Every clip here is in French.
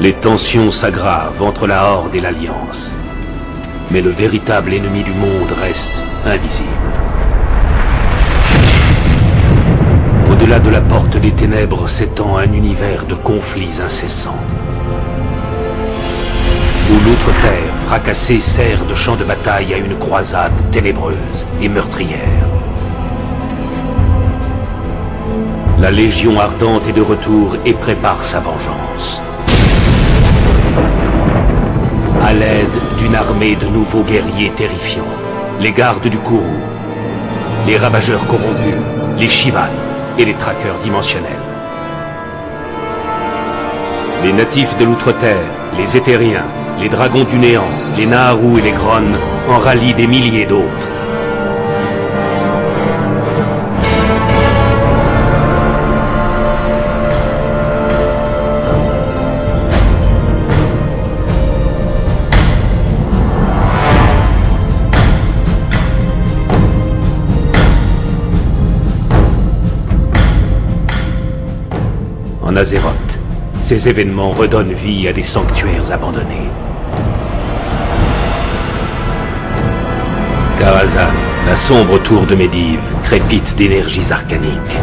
Les tensions s'aggravent entre la Horde et l'Alliance. Mais le véritable ennemi du monde reste invisible. Au-delà de la porte des ténèbres s'étend un univers de conflits incessants. Où l'Outre-Terre, fracassée, sert de champ de bataille à une croisade ténébreuse et meurtrière. La Légion ardente est de retour et prépare sa vengeance. À l'aide d'une armée de nouveaux guerriers terrifiants, les gardes du Kourou, les ravageurs corrompus, les Shivan et les traqueurs dimensionnels. Les natifs de l'Outre-Terre, les Éthériens, les dragons du néant, les Naharu et les Gronn en rallient des milliers d'autres. En Azeroth, ces événements redonnent vie à des sanctuaires abandonnés. Karazhan, la sombre tour de Medivh, crépite d'énergies arcaniques.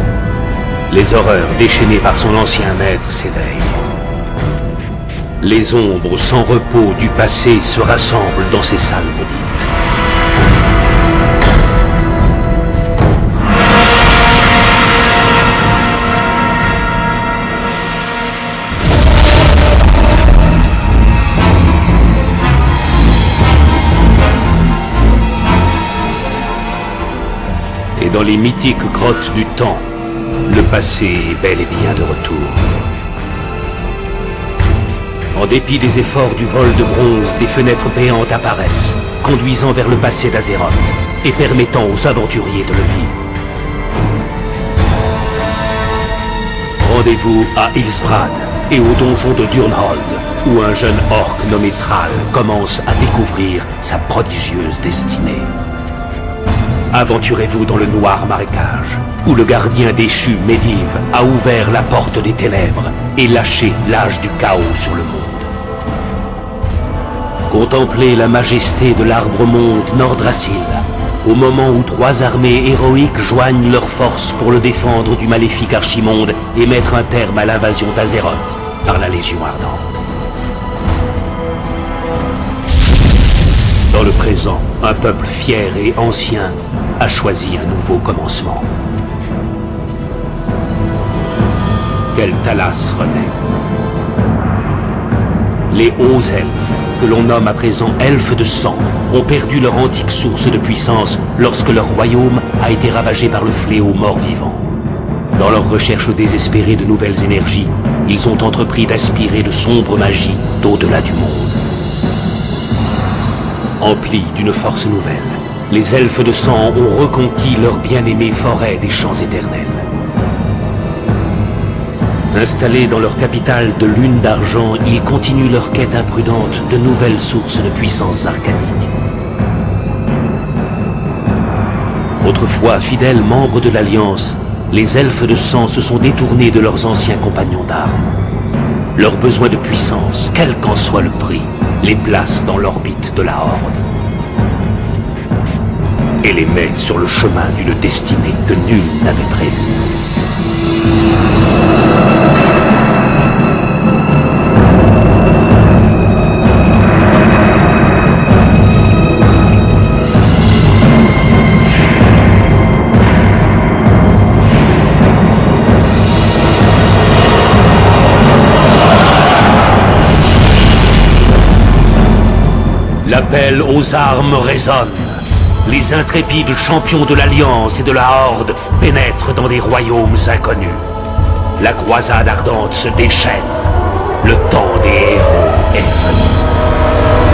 Les horreurs déchaînées par son ancien maître s'éveillent. Les ombres sans repos du passé se rassemblent dans ces salles maudites. Et dans les mythiques grottes du temps, le passé est bel et bien de retour. En dépit des efforts du vol de bronze, des fenêtres béantes apparaissent, conduisant vers le passé d'Azeroth et permettant aux aventuriers de le vivre. Rendez-vous à Hillsbrad et au donjon de Durnhold, où un jeune orc nommé Thrall commence à découvrir sa prodigieuse destinée. Aventurez-vous dans le noir marécage, où le gardien déchu, Medivh, a ouvert la porte des ténèbres et lâché l'âge du chaos sur le monde. Contemplez la majesté de l'arbre-monde Nordrassil, au moment où 3 armées héroïques joignent leurs forces pour le défendre du maléfique Archimonde et mettre un terme à l'invasion d'Azeroth par la Légion ardente. Dans le présent, un peuple fier et ancien a choisi un nouveau commencement. Quel'Thalas renaît. Les hauts elfes, que l'on nomme à présent elfes de sang, ont perdu leur antique source de puissance lorsque leur royaume a été ravagé par le fléau mort-vivant. Dans leur recherche désespérée de nouvelles énergies, ils ont entrepris d'aspirer de sombres magies d'au-delà du monde. Emplis d'une force nouvelle, les elfes de sang ont reconquis leur bien-aimée forêt des champs éternels. Installés dans leur capitale de lune d'argent, ils continuent leur quête imprudente de nouvelles sources de puissance arcanique. Autrefois fidèles membres de l'Alliance, les elfes de sang se sont détournés de leurs anciens compagnons d'armes. Leur besoin de puissance, quel qu'en soit le prix, les place dans l'orbite de la Horde. Et les met sur le chemin d'une destinée que nul n'avait prévue. L'appel aux armes résonne. Les intrépides champions de l'Alliance et de la Horde pénètrent dans des royaumes inconnus. La croisade ardente se déchaîne. Le temps des héros est venu.